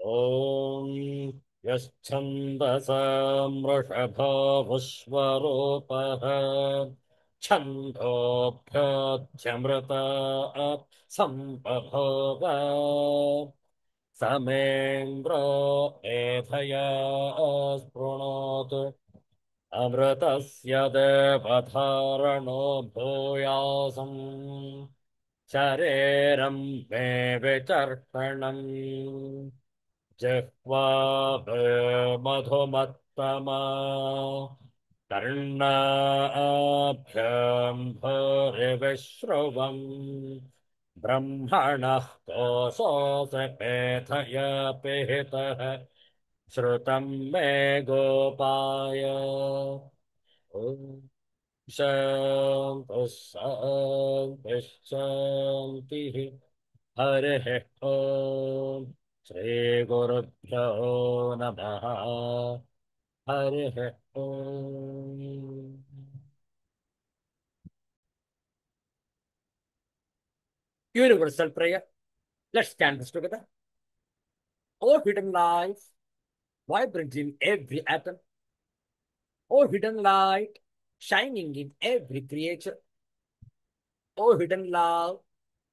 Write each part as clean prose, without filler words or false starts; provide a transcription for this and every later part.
ॐ यश्छन्दसामृषभो विश्वरूपः छन्दोभ्योऽध्यमृतात् सम्बभूव समेन्द्रो मेधया स्पृणोतु अमृतस्य देवधारणो भूयासम् शरीरं मे विचर्पणम् जिह्वा मधुमत्तमा कर्णाभ्यां भूरिविश्रुवम् ब्रह्मणः कोशोऽसपेथय पिहितः श्रुतं मे गोपाय ॐ शान्तिः शान्तिः हरिः ॐ श्रीगुरुभ्यो नमः हरिः ॐ Universal prayer. Let's stand this together. O hidden light, vibrant in every atom. O hidden light, shining in every creature. O hidden love,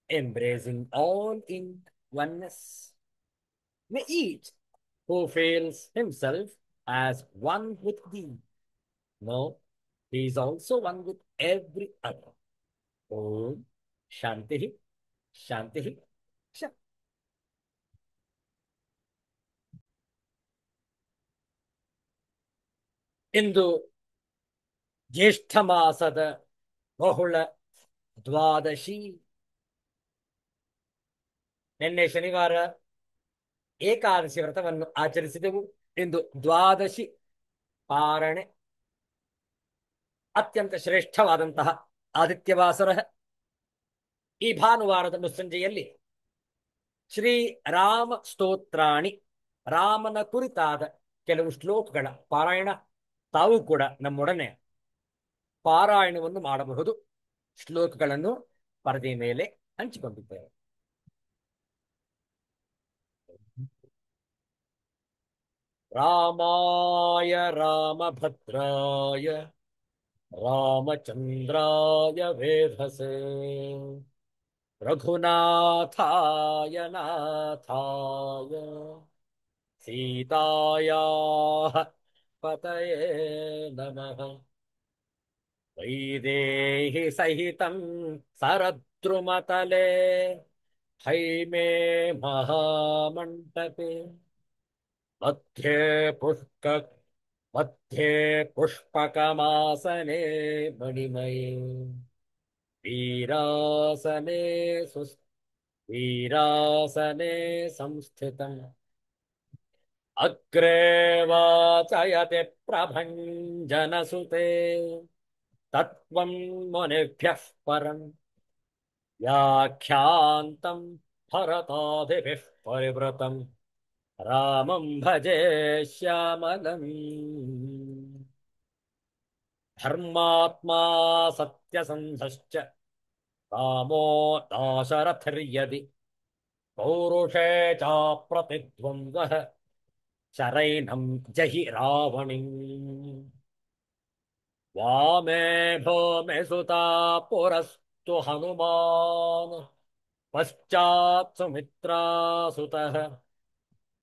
embracing all in oneness. May each who feels himself as one with thee know he is also one with every other. Om Shanti Shanti Shanti. ಇಂದು ಜ್ಯೇಷ್ಠ ಮಾಸದ ಬಹುಳ ದ್ವಾದಶಿ. ನಿನ್ನೆ ಶನಿವಾರ ಏಕಾದಶಿ ವ್ರತವನ್ನು ಆಚರಿಸಿದೆವು. ಇಂದು ದ್ವಾದಶಿ ಪಾರಣೆ. ಅತ್ಯಂತ ಶ್ರೇಷ್ಠವಾದಂತಹ ಆದಿತ್ಯವಾಸರ. ಈ ಭಾನುವಾರದ ಮುಸ್ಸಂಜೆಯಲ್ಲಿ ಶ್ರೀ ರಾಮ ಸ್ತೋತ್ರಾಣಿ, ರಾಮನ ಕುರಿತಾದ ಕೆಲವು ಶ್ಲೋಕಗಳ ಪಾರಾಯಣ. ತಾವು ಕೂಡ ನಮ್ಮೊಡನೆ ಪಾರಾಯಣವನ್ನು ಮಾಡಬಹುದು. ಶ್ಲೋಕಗಳನ್ನು ಪರದೆ ಮೇಲೆ ಹಂಚಿಕೊಂಡಿದ್ದೇವೆ. ರಾಮಾಯ ರಾಮಭದ್ರಾಯ ರಾಮಚಂದ್ರಾಯ ವೇಧಸೆ ರಘುನಾಥಾಯ ನಾಥಾಯ ಸೀತಾಯಾಃ ಪತಯೇ ನಮಃ. ವೈದೇಹಿ ಸಹಿತಂ ಸರದ್ರುಮತಲೆ ಹೈಮೇ ಮಹಾಮಂಟಪೆ मध्ये पुष्क मध्ये पुष्पकमासने मणिमये वीरासने वीरासने संस्थितम् अग्रे वाचयति प्रभञ्जनसुते तत्त्वं मुनिभ्यः परम् व्याख्यान्तं भरतादिभिः परिवृतम् रामं भजे श्यामलम्. धर्मात्मा सत्यसन्धश्च रामो दाशरथिर्यदि पौरुषे चाप्रतिद्वन्द्वः शरैनं जहि रावणिम्. वामे भूमि सुता पुरस्तु हनुमान् पश्चात् सुमित्रासुतः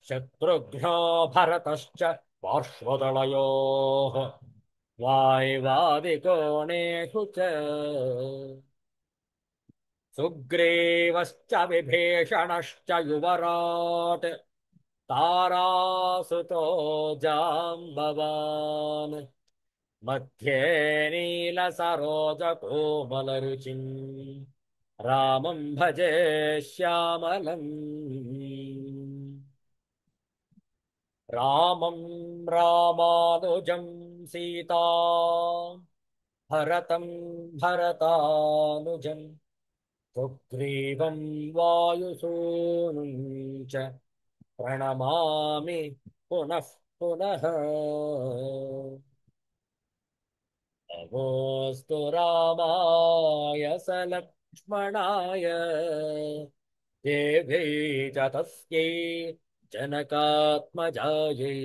शत्रुघ्नो भरतश्च पार्श्वदलयोः वाय्वादिकोणेषु च सुग्रीवश्च विभीषणश्च युवराट् तारासुतो जाम्बवान् मध्ये नीलसरोजकोमलरुचिम् रामं भजे श्यामलम्. रामं रामानुजं सीता भरतं भरतानुजं सुग्रीवं वायुसूनुं च प्रणमामि पुनः पुनः. नमोऽस्तु रामाय सलक्ष्मणाय देव्यै च तस्यै जनकात्मजायै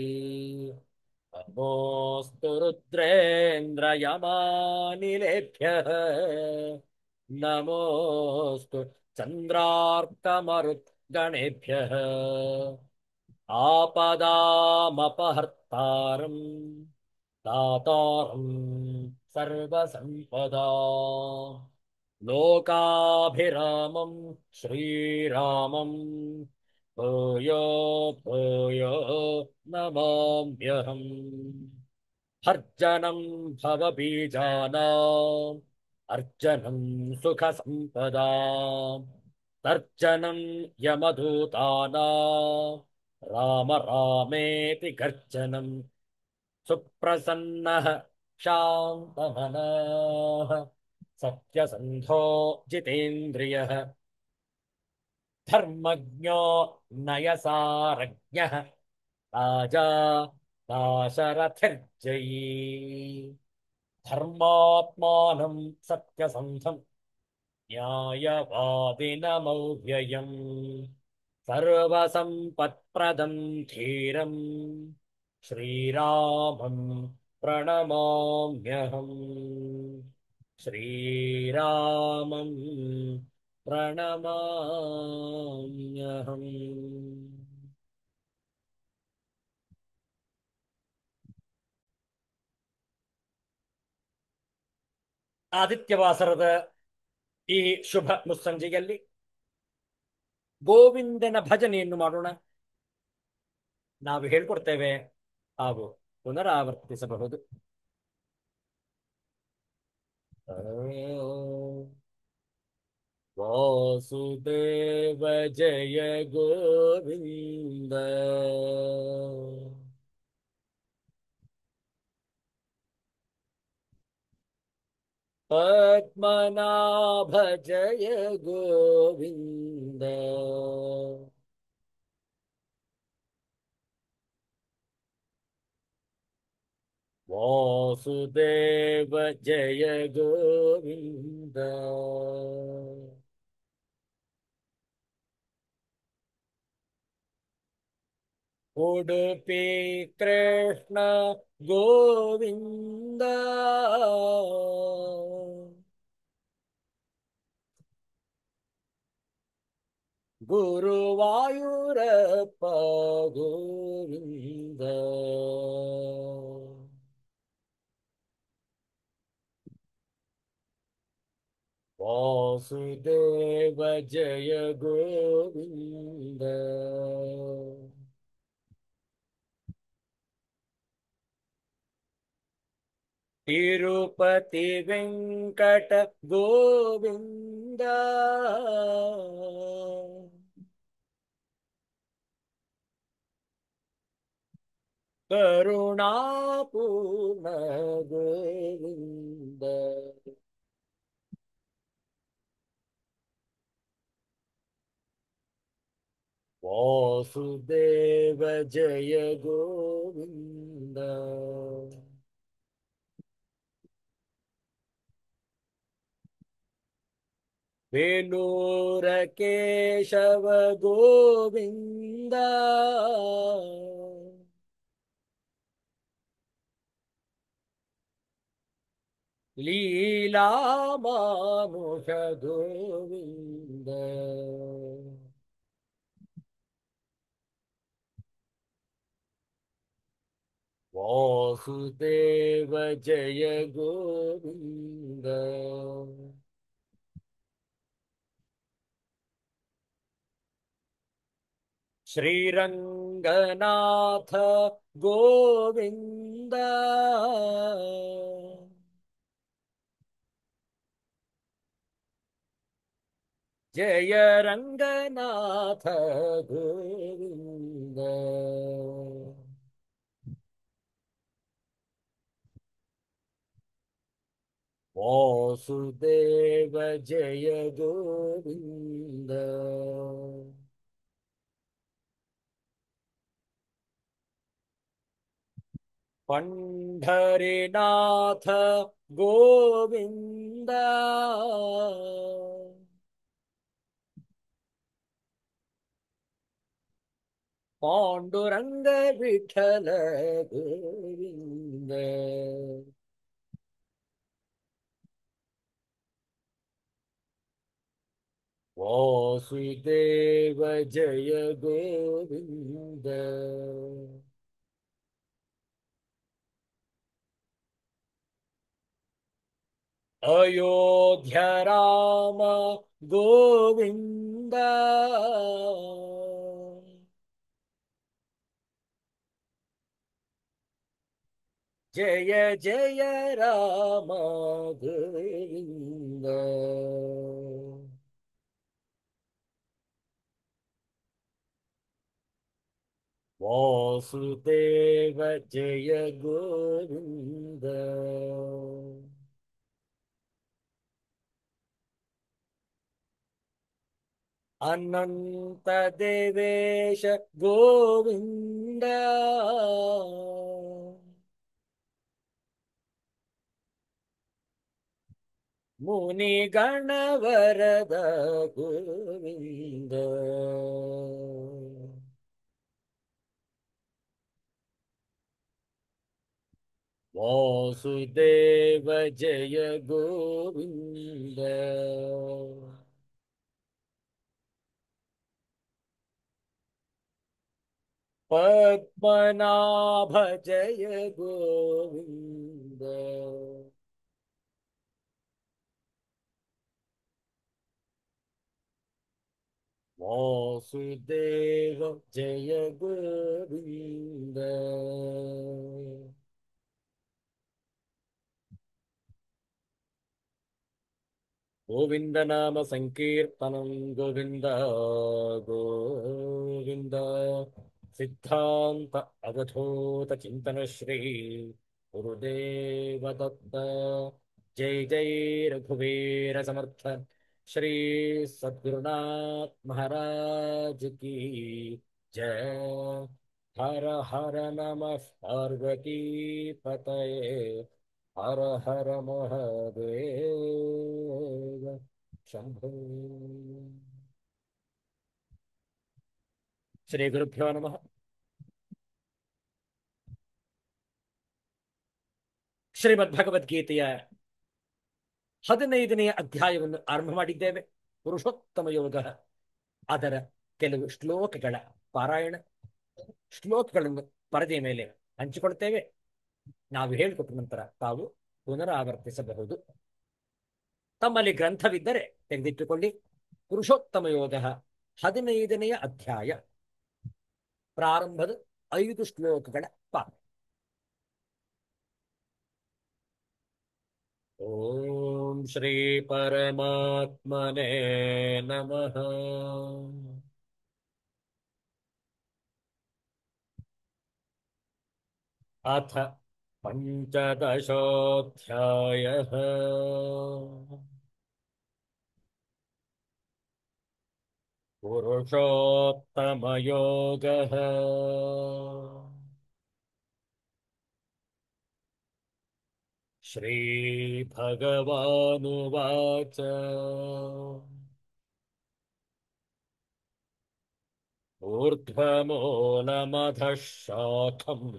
नमोऽस्तु रुद्रेन्द्रयमानिलेभ्यः नमोऽस्तु चन्द्रार्कमरुद्गणेभ्यः आपदामपहर्तारम् दातारम् सर्वसम्पदा लोकाभिरामम् श्रीरामम् भूयो भूयो नमाम्यहम् भर्जनं भवबीजानाम् अर्जनं सुखसम्पदा तर्जनं यमदूतानां राम रामेति गर्जनम् सुप्रसन्नः शान्तमनः सत्यसन्धो जितेन्द्रियः धर्मज्ञो नयसारज्ञः राजा दाशरथिर्जयी धर्मात्मानं सत्यसन्धं न्यायवादिनमव्ययम् सर्वसम्पत्प्रदं धीरम् श्रीरामं प्रणमाम्यहम् श्रीरामं प्रणमाम्यहम् ಆದಿತ್ಯವಾಸರದ ಈ ಶುಭ ಮುಸ್ಸಂಜೆಯಲ್ಲಿ ಗೋವಿಂದನ ಭಜನೆಯನ್ನು ಮಾಡೋಣ. ನಾವು ಹೇಳ್ಕೊಡ್ತೇವೆ ಹಾಗೂ ಪುನರಾವರ್ತಿಸಬಹುದು. ವಾಸುದೇವ ಜಯ ಗೋವಿಂದ ಪದ್ಮನಾಭ ಜಯ ಗೋವಿಂದ ವಾಸುದೇವ ಜಯ ಗೋವಿಂದ ಉಡುಪಿ ಕೃಷ್ಣ ಗೋವಿಂದ ಗುರುವಾಯೂರಪ್ಪ ಗೋವಿಂದ ವಾಸುದೇವ ಜಯ ಗೋವಿಂದ ತಿರುಪತಿ ವೆಂಕಟ ಗೋವಿಂದ ಕರುಣಾಪೂರ್ಣ ಗೋವಿಂದ ವಾಸುದೇವ ಜಯ ಗೋವಿಂದ ಬೇಲೂರ ಕೇಶವ ಗೋವಿಂದ ಲೀಲಾ ಮಾನುಷ ಗೋವಿಂದ ವಾಸುದೇವ ಜಯ ಗೋವಿಂದ ಶ್ರೀರಂಗನಾಥ ಗೋವಿಂದ ಜಯ ರಂಗನಾಥ ಗೋವಿಂದ ವಾಸುದೇವ ಜಯ ಗೋವಿಂದ ಪಂಢರಿನಾಥ ಗೋವಿಂದ पाण्डुरङ्ग विठ्ठल गोविन्द। वासुदेव जय गोविन्द। अयोध्या राम गोविन्द। जय जय राम गोविन्द। वासुदेव जय गोविन्द। अनंत देवेश गोविन्द। मुनि गणवरद गोविन्द। वासुदेव जय गोविन्द। पद्मनाभ जय गोविन्द। वासुदेव जय गोविन्द। गोविन्द नाम संकीर्तनं गोविन्द गोविन्द। सिद्धान्त अवधूत चिंतन श्री गुरुदेव दत्त। जय जय रघुवीर समर्थ श्री सद्गुरुनाथ महाराज की जय। हर हर नमः पार्वती पतये। हर हर महादेव शंभो। ಶ್ರೀ ಗುರುಭ್ಯೋ ನಮಃ. ಶ್ರೀಮದ್ ಭಗವದ್ಗೀತೆಯ 15ನೇ ಅಧ್ಯಾಯವನ್ನು ಆರಂಭ ಮಾಡಿದ್ದೇವೆ. ಪುರುಷೋತ್ತಮ ಯೋಗ. ಅದರ ಕೆಲವು ಶ್ಲೋಕಗಳ ಪಾರಾಯಣ, ಶ್ಲೋಕಗಳನ್ನು ಪರದೆಯ ಮೇಲೆ ಹಂಚಿಕೊಳ್ತೇವೆ. ನಾವು ಹೇಳಿಕೊಟ್ಟ ನಂತರ ತಾವು ಪುನರಾವರ್ತಿಸಬಹುದು. ತಮ್ಮಲ್ಲಿ ಗ್ರಂಥವಿದ್ದರೆ ತೆಗೆದಿಟ್ಟುಕೊಳ್ಳಿ. ಪುರುಷೋತ್ತಮ ಯೋಗ 15ನೆಯ ಅಧ್ಯಾಯ ಪ್ರಾರಂಭದ 5 ಶ್ಲೋಕಗಳ ಪಾಠ. ಓಂ ಶ್ರೀ ಪರಮಾತ್ಮನೇ ನಮಃ. ಅಥ ಪಂಚದಶೋऽಧ್ಯಾಯಃ. पुरुषोत्तमयोगः. श्रीभगवानुवाच ऊर्ध्वमूलमधः शाखम्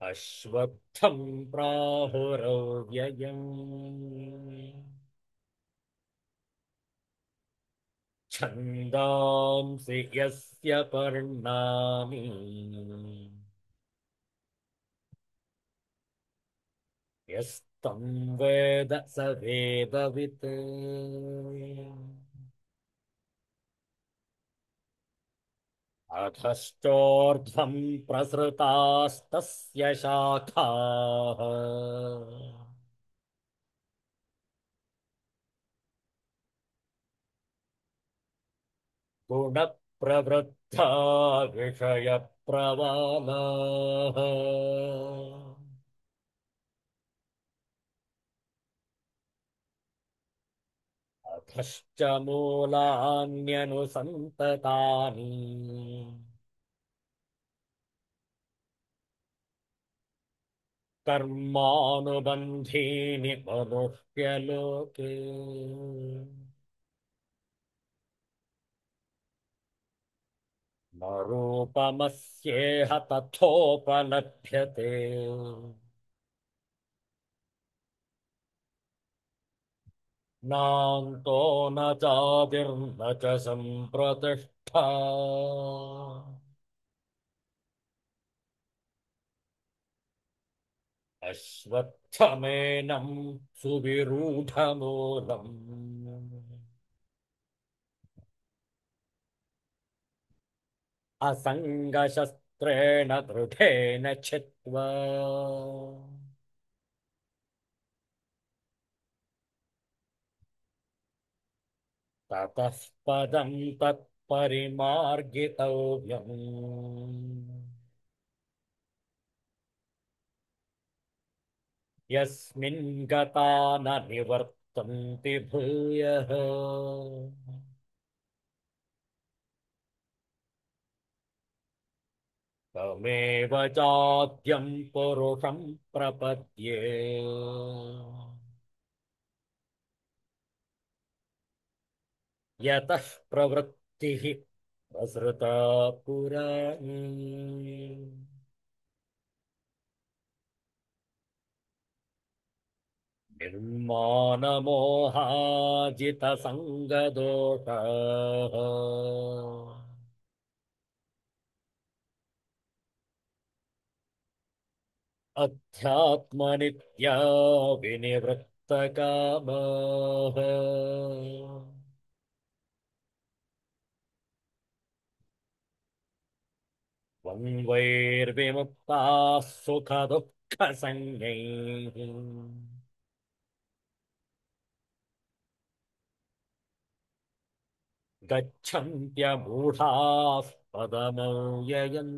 अश्वत्थं प्राहुरव्ययम् छन्दांसि यस्य पर्णानि यस्तं वेद स वेदवित्। अधश्चोर्ध्वं प्रसृतास्तस्य शाखाः गुणप्रवृद्धा विषयप्रवालाः। अधश्च मूलान्यनुसन्ततानि कर्मानुबन्धीनि मनुष्यलोके। न रूपमस्येह तथोपलभ्यते नान्तो न चादिर्न च सम्प्रतिष्ठा अश्वत्थमेनं सुविरूढमूलम् असङ्गशस्त्रेण दृढेन छित्त्वा ततः पदं तत्परिमार्गितव्यम् यस्मिन् गता न निवर्तन्ति भूयः तमेव चाद्यं पुरुषं प्रपद्ये यतः प्रवृत्तिः प्रसृता पुराणी निर्मानमोहाजितसङ्गदोषः अध्यात्मनित्या विनिवृत्तकामः द्वन्द्वैर्विमुक्ताः सुखदुःखसंज्ञैः गच्छन्त्यमूढाः पदमव्ययम्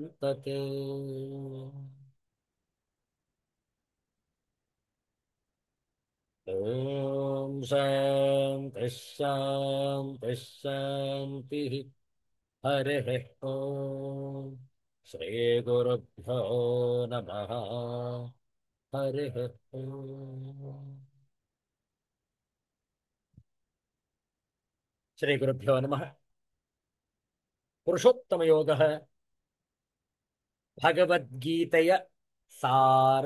ॐ शान्तिः शान्तिः शान्तिः हरिः ॐ श्रीगुरुभ्यो नमः हरिः ॐ श्रीगुरुभ्यो नमः पुरुषोत्तमयोगः ಭಗವದ್ಗೀತೆಯ ಸಾರ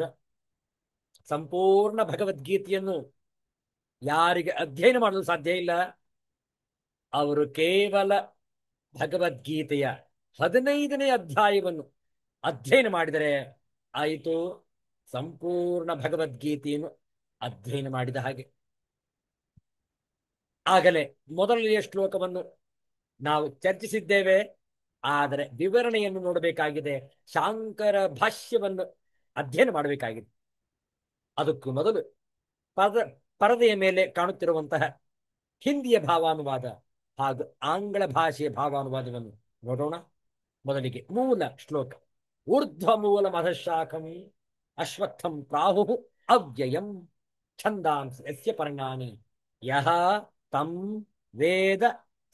ಸಂಪೂರ್ಣ ಭಗವದ್ಗೀತೆಯನ್ನು ಯಾರಿಗೆ ಅಧ್ಯಯನ ಮಾಡಲು ಸಾಧ್ಯ ಇಲ್ಲ ಅವರು ಕೇವಲ ಭಗವದ್ಗೀತೆಯ 15ನೇ ಅಧ್ಯಾಯವನ್ನು ಅಧ್ಯಯನ ಮಾಡಿದರೆ ಆಯಿತು ಸಂಪೂರ್ಣ ಭಗವದ್ಗೀತೆಯನ್ನು ಅಧ್ಯಯನ ಮಾಡಿದ ಹಾಗೆ ಆಗಲೇ ಮೊದಲನೆಯ ಶ್ಲೋಕವನ್ನು ನಾವು ಚರ್ಚಿಸಿದ್ದೇವೆ ಆದರೆ ವಿವರಣೆಯನ್ನು ನೋಡಬೇಕಾಗಿದೆ ಶಾಂಕರ ಭಾಷ್ಯವನ್ನು ಅಧ್ಯಯನ ಮಾಡಬೇಕಾಗಿದೆ ಅದಕ್ಕೂ ಮೊದಲು ಪರದೆಯ ಮೇಲೆ ಕಾಣುತ್ತಿರುವಂತಹ ಹಿಂದಿಯ ಭಾವಾನುವಾದ ಹಾಗೂ ಆಂಗ್ಲ ಭಾಷೆಯ ಭಾವಾನುವಾದವನ್ನು ನೋಡೋಣ ಮೊದಲಿಗೆ ಮೂಲ ಶ್ಲೋಕ ಊರ್ಧ್ವ ಮೂಲ ಮಧಶಾಖಂ ಅಶ್ವತ್ಥಂ ಪ್ರಾಹು ಅವ್ಯಯಂ ಛಂದಾಂಸಿ ಯಸ್ಯ ಪರ್ಣಾನಿ ಯಹ ತಂ ವೇದ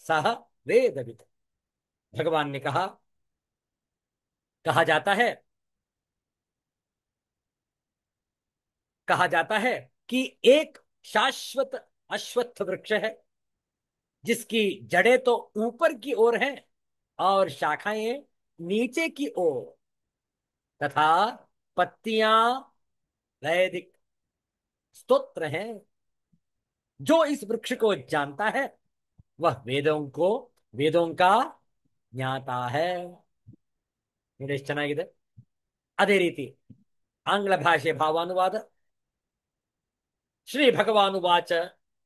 ಸಹ वेदविद भगवान ने कहा जाता है कि एक शाश्वत अश्वत्थ वृक्ष है जिसकी जड़ें तो ऊपर की ओर हैं और शाखाएं नीचे की ओर तथा पत्तियां वैदिक स्तोत्र हैं जो इस वृक्ष को जानता है वह वेदों का ज्ञाता है ಎಷ್ಟು ಚೆನ್ನಾಗಿದೆ ಅದೇ ರೀತಿ ಆಂಗ್ಲ ಭಾಷೆ ಭಾವಾನುವಾದ Shri ಭಗವಾನುವಾಚ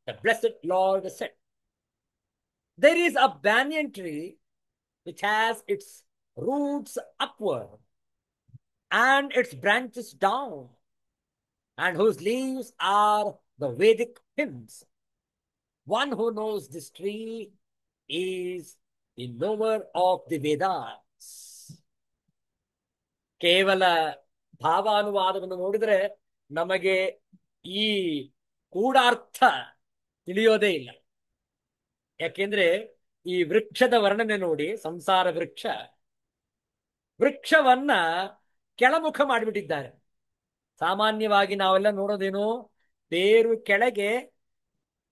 the blessed lord said there is a banyan tree which has its roots upward and its branches down and whose leaves are the Vedic hymns. One who knows this tree is the knower of the Vedas. ಕೇವಲ ಭಾವಾನುವಾದವನ್ನು ನೋಡಿದರೆ ನಮಗೆ ಈ ಕೂಡಾರ್ಥ ತಿಳಿಯೋದೇ ಇಲ್ಲ ಯಾಕೆಂದ್ರೆ ಈ ವೃಕ್ಷದ ವರ್ಣನೆ ನೋಡಿ ಸಂಸಾರ ವೃಕ್ಷವನ್ನ ಕೆಳಮುಖ ಮಾಡಿಬಿಟ್ಟಿದ್ದಾರೆ ಸಾಮಾನ್ಯವಾಗಿ ನಾವೆಲ್ಲ ನೋಡೋದೇನು ಬೇರು ಕೆಳಗೆ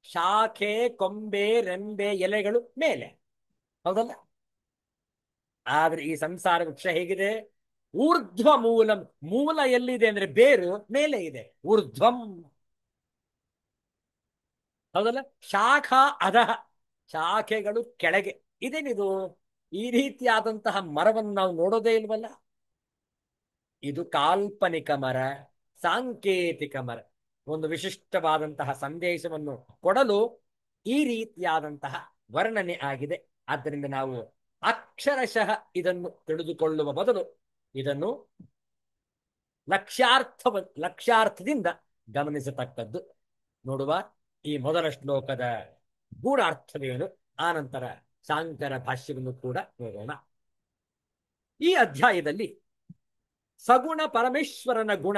ಶಾಖೆ ಕೊಂಬೆ ರೆಂಬೆ ಎಲೆಗಳು ಮೇಲೆ ಹೌದಲ್ಲ ಆದ್ರೆ ಈ ಸಂಸಾರ ವೃಕ್ಷ ಹೇಗಿದೆ? ಊರ್ಧ್ವ ಮೂಲಂ. ಮೂಲ ಎಲ್ಲಿದೆ ಅಂದ್ರೆ ಬೇರು ಮೇಲೆ ಇದೆ, ಊರ್ಧ್ವಂ. ಹೌದಲ್ಲ? ಶಾಖಾ ಅಧಃ, ಶಾಖೆಗಳು ಕೆಳಗೆ. ಇದೇನಿದು? ಈ ರೀತಿಯಾದಂತಹ ಮರವನ್ನು ನಾವು ನೋಡೋದೇ ಇಲ್ವಲ್ಲ. ಇದು ಕಾಲ್ಪನಿಕ ಮರ, ಸಾಂಕೇತಿಕ ಮರ. ಒಂದು ವಿಶಿಷ್ಟವಾದಂತಹ ಸಂದೇಶವನ್ನು ಕೊಡಲು ಈ ರೀತಿಯಾದಂತಹ ವರ್ಣನೆ ಆಗಿದೆ. ಆದ್ದರಿಂದ ನಾವು ಅಕ್ಷರಶಃ ಇದನ್ನು ತಿಳಿದುಕೊಳ್ಳುವ ಬದಲು ಇದನ್ನು ಲಕ್ಷ್ಯಾರ್ಥದಿಂದ ಗಮನಿಸತಕ್ಕದ್ದು. ನೋಡುವ ಈ ಮೊದಲ ಶ್ಲೋಕದ ಗೂಢಾರ್ಥವೇನು, ಆನಂತರ ಶಾಂಕರ ಭಾಷ್ಯವನ್ನು ಕೂಡ ನೋಡೋಣ. ಈ ಅಧ್ಯಾಯದಲ್ಲಿ ಸಗುಣ ಪರಮೇಶ್ವರನ ಗುಣ,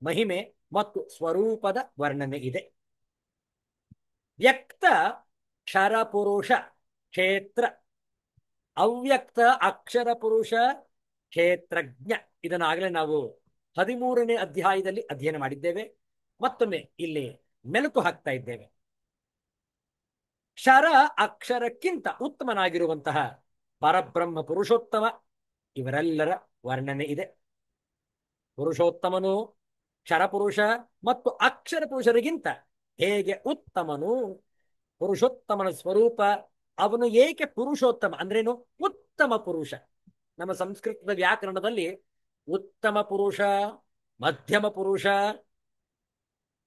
ಮಹಿಮೆ ಮತ್ತು ಸ್ವರೂಪದ ವರ್ಣನೆ ಇದೆ. ವ್ಯಕ್ತ ಕ್ಷರ ಪುರುಷ ಕ್ಷೇತ್ರ, ಅವ್ಯಕ್ತ ಅಕ್ಷರ ಪುರುಷ ಕ್ಷೇತ್ರಜ್ಞ. ಇದನ್ನಾಗಲೇ ನಾವು 13ನೇ ಅಧ್ಯಾಯದಲ್ಲಿ ಅಧ್ಯಯನ ಮಾಡಿದ್ದೇವೆ. ಮತ್ತೊಮ್ಮೆ ಇಲ್ಲಿ ಮೆಲುಕು ಹಾಕ್ತಾ ಇದ್ದೇವೆ. ಕ್ಷರ ಅಕ್ಷರಕ್ಕಿಂತ ಉತ್ತಮನಾಗಿರುವಂತಹ ಪರಬ್ರಹ್ಮ ಪುರುಷೋತ್ತಮ, ಇವರೆಲ್ಲರ ವರ್ಣನೆ ಇದೆ. ಪುರುಷೋತ್ತಮನು ಕ್ಷರಪುರುಷ ಮತ್ತು ಅಕ್ಷರ ಪುರುಷರಿಗಿಂತ ಹೇಗೆ ಉತ್ತಮನು, ಪುರುಷೋತ್ತಮನ ಸ್ವರೂಪ, ಅವನು ಏಕೆ ಪುರುಷೋತ್ತಮ ಅಂದ್ರೇನು? ಉತ್ತಮ ಪುರುಷ. ನಮ್ಮ ಸಂಸ್ಕೃತದ ವ್ಯಾಕರಣದಲ್ಲಿ ಉತ್ತಮ ಪುರುಷ, ಮಧ್ಯಮ ಪುರುಷ,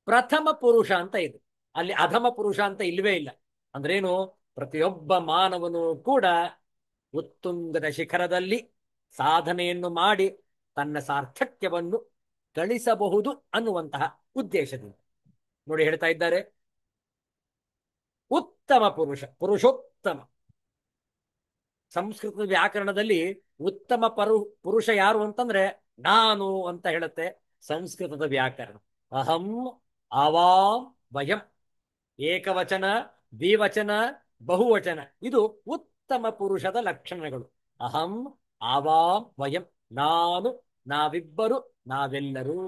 ಪ್ರಥಮ ಪುರುಷ ಅಂತ ಇದೆ. ಅಲ್ಲಿ ಅಧಮ ಪುರುಷ ಅಂತ ಇಲ್ವೇ ಇಲ್ಲ. ಅಂದ್ರೇನು? ಪ್ರತಿಯೊಬ್ಬ ಮಾನವನು ಕೂಡ ಉತ್ತುಂಗದ ಶಿಖರದಲ್ಲಿ ಸಾಧನೆಯನ್ನು ಮಾಡಿ ತನ್ನ ಸಾರ್ಥಕ್ಯವನ್ನು ಗಳಿಸಬಹುದು ಅನ್ನುವಂತಹ ಉದ್ದೇಶದಿಂದ ನೋಡಿ ಹೇಳ್ತಾ ಇದ್ದಾರೆ. ಉತ್ತಮ ಪುರುಷ, ಪುರುಷೋತ್ತಮ. ಸಂಸ್ಕೃತ ವ್ಯಾಕರಣದಲ್ಲಿ ಉತ್ತಮ ಪುರುಷ ಯಾರು ಅಂತಂದ್ರೆ ನಾನು ಅಂತ ಹೇಳುತ್ತೆ ಸಂಸ್ಕೃತದ ವ್ಯಾಕರಣ. ಅಹಂ, ಆವಾಂ, ವಯಂ. ಏಕವಚನ, ದ್ವಿವಚನ, ಬಹುವಚನ, ಇದು ಉತ್ತಮ ಪುರುಷದ ಲಕ್ಷಣಗಳು. ಅಹಂ, ಆವಾಂ, ವಯಂ. ನಾನು, ನಾವಿಬ್ಬರು, ನಾವೆಲ್ಲರೂ.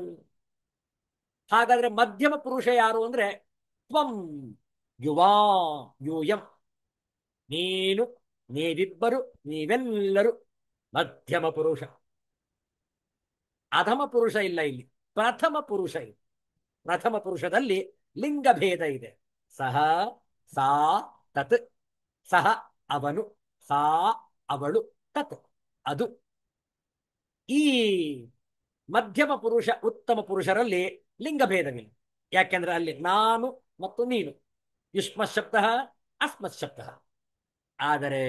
ಹಾಗಾದ್ರೆ ಮಧ್ಯಮ ಪುರುಷ ಯಾರು ಅಂದ್ರೆ ತ್ವಂ, ಯುವಾ, ಯೂಯಂ. ನೀನು, ನೀವಿಬ್ಬರು, ನೀವೆಲ್ಲರೂ ಮಧ್ಯಮ ಪುರುಷ. ಅಧಮ ಪುರುಷ ಇಲ್ಲ ಇಲ್ಲಿ, ಪ್ರಥಮ ಪುರುಷ ಇದೆ. ಪ್ರಥಮ ಪುರುಷದಲ್ಲಿ ಲಿಂಗಭೇದ ಇದೆ. ಸಹ, ಸಾ, ತತ್. ಸಹ ಅವನು, ಸಾ ಅವಳು, ತತ್ ಅದು. ಈ ಮಧ್ಯಮ ಪುರುಷ, ಉತ್ತಮ ಪುರುಷರಲ್ಲಿ ಲಿಂಗಭೇದವಿಲ್ಲ. ಯಾಕೆಂದ್ರೆ ಅಲ್ಲಿ ನಾನು ಮತ್ತು ನೀನು, ಯುಷ್ಮತ್ ಶಬ್ದ, ಅಸ್ಮತ್ ಶಬ್ದ. ಆದರೆ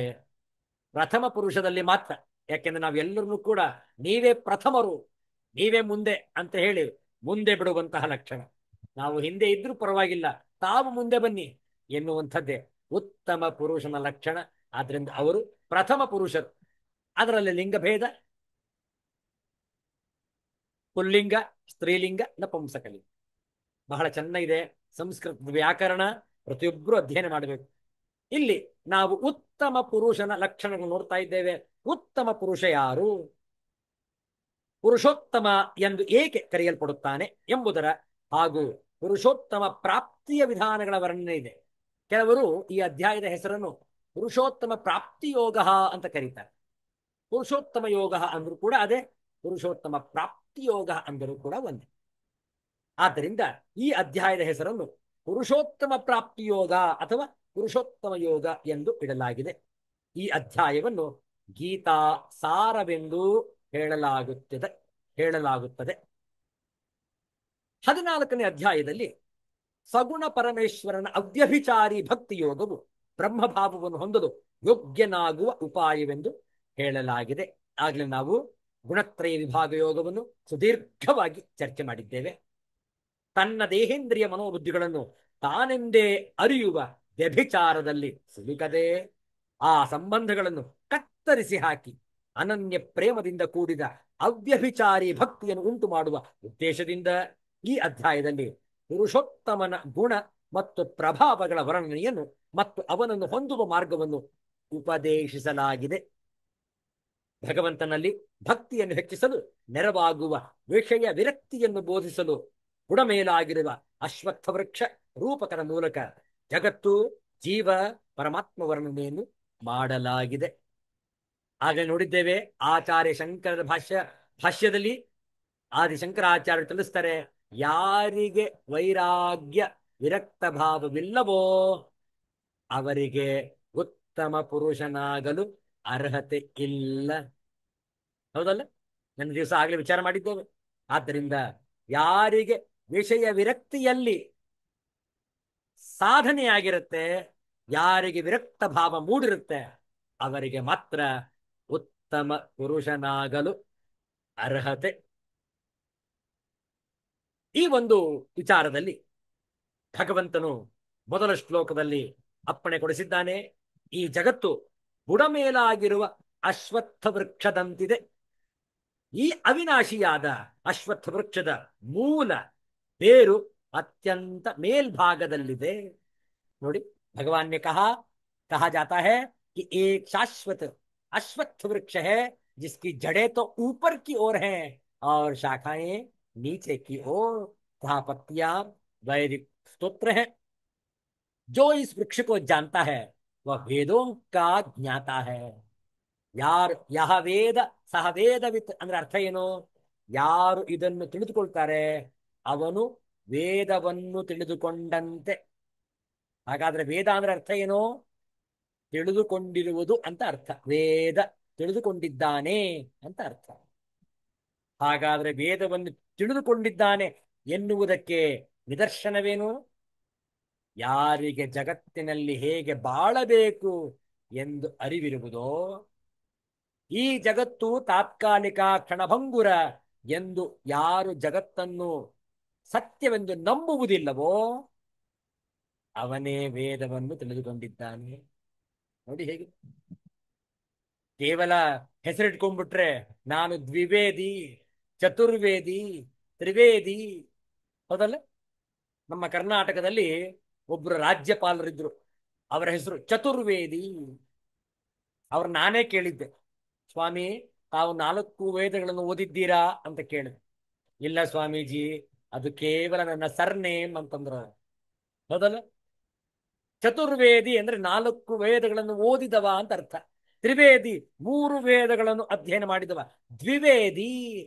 ಪ್ರಥಮ ಪುರುಷದಲ್ಲಿ ಮಾತ್ರ, ಯಾಕೆಂದ್ರೆ ನಾವೆಲ್ಲರೂ ಕೂಡ ನೀವೇ ಪ್ರಥಮರು, ನೀವೇ ಮುಂದೆ ಅಂತ ಹೇಳಿ ಮುಂದೆ ಬಿಡುವಂತಹ ಲಕ್ಷಣ. ನಾವು ಹಿಂದೆ ಇದ್ರೂ ಪರವಾಗಿಲ್ಲ, ತಾವು ಮುಂದೆ ಬನ್ನಿ ಎನ್ನುವಂಥದ್ದೇ ಉತ್ತಮ ಪುರುಷನ ಲಕ್ಷಣ. ಆದ್ರಿಂದ ಅವರು ಪ್ರಥಮ ಪುರುಷರು. ಅದರಲ್ಲಿ ಲಿಂಗಭೇದ, ಪುಲ್ಲಿಂಗ, ಸ್ತ್ರೀಲಿಂಗ, ನಪುಂಸಕಲಿಂಗ. ಬಹಳ ಚೆನ್ನಾಗಿದೆ ಸಂಸ್ಕೃತ ವ್ಯಾಕರಣ, ಪ್ರತಿಯೊಬ್ಬರು ಅಧ್ಯಯನ ಮಾಡಬೇಕು. ಇಲ್ಲಿ ನಾವು ಉತ್ತಮ ಪುರುಷನ ಲಕ್ಷಣಗಳು ನೋಡ್ತಾ ಇದ್ದೇವೆ. ಉತ್ತಮ ಪುರುಷ ಯಾರು, ಪುರುಷೋತ್ತಮ ಎಂದು ಏಕೆ ಕರೆಯಲ್ಪಡುತ್ತಾನೆ ಎಂಬುದರ ಹಾಗೂ ಪುರುಷೋತ್ತಮ ಪ್ರಾಪ್ತಿಯ ವಿಧಾನಗಳ ವರ್ಣನೆ ಇದೆ. ಕೆಲವರು ಈ ಅಧ್ಯಾಯದ ಹೆಸರನ್ನು ಪುರುಷೋತ್ತಮ ಪ್ರಾಪ್ತಿ ಯೋಗ ಅಂತ ಕರೀತಾರೆ. ಪುರುಷೋತ್ತಮ ಯೋಗ ಅಂದ್ರೂ ಕೂಡ ಅದೇ, ಪುರುಷೋತ್ತಮ ಪ್ರಾಪ್ತಿ ಯೋಗ ಅಂದರೂ ಕೂಡ ಒಂದೇ. ಆದ್ದರಿಂದ ಈ ಅಧ್ಯಾಯದ ಹೆಸರನ್ನು ಪುರುಷೋತ್ತಮ ಪ್ರಾಪ್ತಿ ಯೋಗ ಅಥವಾ ಪುರುಷೋತ್ತಮ ಯೋಗ ಎಂದು ಇಡಲಾಗಿದೆ. ಈ ಅಧ್ಯಾಯವನ್ನು ಗೀತಾ ಸಾರವೆಂದು ಹೇಳಲಾಗುತ್ತದೆ. 14ನೇ ಅಧ್ಯಾಯದಲ್ಲಿ ಸಗುಣ ಪರಮೇಶ್ವರನ ಅವ್ಯಭಿಚಾರಿ ಭಕ್ತಿ ಯೋಗವು ಬ್ರಹ್ಮಭಾವವನ್ನು ಹೊಂದಲು ಯೋಗ್ಯನಾಗುವ ಉಪಾಯವೆಂದು ಹೇಳಲಾಗಿದೆ. ಆಗಲೇ ನಾವು ಗುಣತ್ರಯ ವಿಭಾಗ ಯೋಗವನ್ನು ಸುದೀರ್ಘವಾಗಿ ಚರ್ಚೆ ಮಾಡಿದ್ದೇವೆ. ತನ್ನ ದೇಹೇಂದ್ರಿಯ ಮನೋಬುದ್ಧಿಗಳನ್ನು ತಾನೆಂದೇ ಅರಿಯುವ ವ್ಯಭಿಚಾರದಲ್ಲಿ ಸಿಲುಕದೆ ಆ ಸಂಬಂಧಗಳನ್ನು ಕತ್ತರಿಸಿ ಹಾಕಿ ಅನನ್ಯ ಪ್ರೇಮದಿಂದ ಕೂಡಿದ ಅವ್ಯಭಿಚಾರಿ ಭಕ್ತಿಯನ್ನು ಉಂಟು ಮಾಡುವ ಉದ್ದೇಶದಿಂದ ಈ ಅಧ್ಯಾಯದಲ್ಲಿ ಪುರುಷೋತ್ತಮನ ಗುಣ ಮತ್ತು ಪ್ರಭಾವಗಳ ವರ್ಣನೆಯನ್ನು ಮತ್ತು ಅವನನ್ನು ಹೊಂದುವ ಮಾರ್ಗವನ್ನು ಉಪದೇಶಿಸಲಾಗಿದೆ. ಭಗವಂತನಲ್ಲಿ ಭಕ್ತಿಯನ್ನು ಹೆಚ್ಚಿಸಲು ನೆರವಾಗುವ ವಿಷಯ ವಿರಕ್ತಿಯನ್ನು ಬೋಧಿಸಲು ಬುಡಮೇಲಾಗಿರುವ ಅಶ್ವತ್ಥ ವೃಕ್ಷ ರೂಪಕದ ಮೂಲಕ ಜಗತ್ತು, ಜೀವ, ಪರಮಾತ್ಮ ವರ್ಣನೆಯನ್ನು ಮಾಡಲಾಗಿದೆ. ಆಗಲೇ ನೋಡಿದ್ದೇವೆ ಆಚಾರ್ಯ ಶಂಕರರ ಭಾಷ್ಯದಲ್ಲಿ ಆದಿಶಂಕರಾಚಾರ್ಯರು ತಿಳಿಸ್ತಾರೆ, ಯಾರಿಗೆ ವೈರಾಗ್ಯ ವಿರಕ್ತ ಭಾವವಿಲ್ಲವೋ ಅವರಿಗೆ ಉತ್ತಮ ಪುರುಷನಾಗಲು ಅರ್ಹತೆ ಇಲ್ಲ. ಹೌದಲ್ಲ? ನನ್ನ ದಿವಸ ಆಗ್ಲೇ ವಿಚಾರ ಮಾಡಿದ್ದೇವೆ. ಆದ್ದರಿಂದ ಯಾರಿಗೆ ವಿಷಯ ವಿರಕ್ತಿಯಲ್ಲಿ ಸಾಧನೆಯಾಗಿರುತ್ತೆ, ಯಾರಿಗೆ ವಿರಕ್ತ ಭಾವ ಮೂಡಿರುತ್ತೆ, ಅವರಿಗೆ ಮಾತ್ರ ಉತ್ತಮ ಪುರುಷನಾಗಲು ಅರ್ಹತೆ. ಈ ಒಂದು ವಿಚಾರದಲ್ಲಿ ಭಗವಂತನು ಮೊದಲ ಶ್ಲೋಕದಲ್ಲಿ ಅಪ್ಪಣೆ ಕೊಡಿಸಿದ್ದಾನೆ. ಈ ಜಗತ್ತು ಬುಡಮೇಲಾಗಿರುವ ಅಶ್ವತ್ಥ ವೃಕ್ಷದಂತಿದೆ. ಈ ಅವಿನಾಶಿಯಾದ ಅಶ್ವತ್ಥ ವೃಕ್ಷದ ಮೂಲ ಬೇರು अत्यंत ಮೇಲ್ಭಾಗದಲ್ಲಿದೆ. ನೋಡಿ, भगवान ने कहा जाता है कि एक शाश्वत अश्वत्थ वृक्ष है जिसकी जड़ें तो ऊपर की ओर हैं और शाखाएं नीचे की ओर, तथा पत्तियां वैदिक स्तोत्र है. जो इस वृक्ष को जानता है वह वेदों का ज्ञाता है. ಯಾರು ಯಹ ವೇದ ಸಹ ವೇದವಿತ್ ಅಂದ್ರೆ ಅರ್ಥ ಏನು? ಯಾರು ಇದನ್ನು ತಿಳಿದುಕೊಳ್ತಾರೆ ಅವನು ವೇದವನ್ನು ತಿಳಿದುಕೊಂಡಂತೆ. ಹಾಗಾದ್ರೆ ವೇದ ಅಂದ್ರೆ ಅರ್ಥ ಏನು? ತಿಳಿದುಕೊಂಡಿರುವುದು ಅಂತ ಅರ್ಥ. ವೇದ ತಿಳಿದುಕೊಂಡಿದ್ದಾನೆ ಅಂತ ಅರ್ಥ. ಹಾಗಾದ್ರೆ ವೇದವನ್ನು ತಿಳಿದುಕೊಂಡಿದ್ದಾನೆ ಎನ್ನುವುದಕ್ಕೆ ನಿದರ್ಶನವೇನು? ಯಾರಿಗೆ ಜಗತ್ತಿನಲ್ಲಿ ಹೇಗೆ ಬಾಳಬೇಕು ಎಂದು ಅರಿವಿರುವುದೋ, ಈ ಜಗತ್ತು ತಾತ್ಕಾಲಿಕ ಕ್ಷಣಭಂಗುರ ಎಂದು ಯಾರು ಜಗತ್ತನ್ನು ಸತ್ಯವೆಂದು ನಂಬುವುದಿಲ್ಲವೋ ಅವನೇ ವೇದವನ್ನು ತಿಳಿದುಕೊಂಡಿದ್ದಾನೆ. ನೋಡಿ ಹೇಗೆ ಕೇವಲ ಹೆಸರಿಟ್ಕೊಂಡ್ಬಿಟ್ರೆ ನಾನು ದ್ವಿವೇದಿ, ಚತುರ್ವೇದಿ, ತ್ರಿವೇದಿ. ಹೌದಲ್ಲ? ನಮ್ಮ ಕರ್ನಾಟಕದಲ್ಲಿ ಒಬ್ರು ರಾಜ್ಯಪಾಲರಿದ್ರು, ಅವರ ಹೆಸರು ಚತುರ್ವೇದಿ. ಅವ್ರು ನಾನೇ ಕೇಳಿದ್ದೆ, ಸ್ವಾಮಿ ತಾವು 4 ವೇದಗಳನ್ನು ಓದಿದ್ದೀರಾ ಅಂತ ಕೇಳಿದೆ. ಇಲ್ಲ ಸ್ವಾಮೀಜಿ, ಅದು ಕೇವಲ ನನ್ನ ಸರ್ನೇಮ್ ಅಂತಂದ್ರು. ಹೌದಲ್ಲ? ಚತುರ್ವೇದಿ ಅಂದ್ರೆ 4 ವೇದಗಳನ್ನು ಓದಿದವ ಅಂತ ಅರ್ಥ. ತ್ರಿವೇದಿ 3 ವೇದಗಳನ್ನು ಅಧ್ಯಯನ ಮಾಡಿದವ. ದ್ವಿವೇದಿ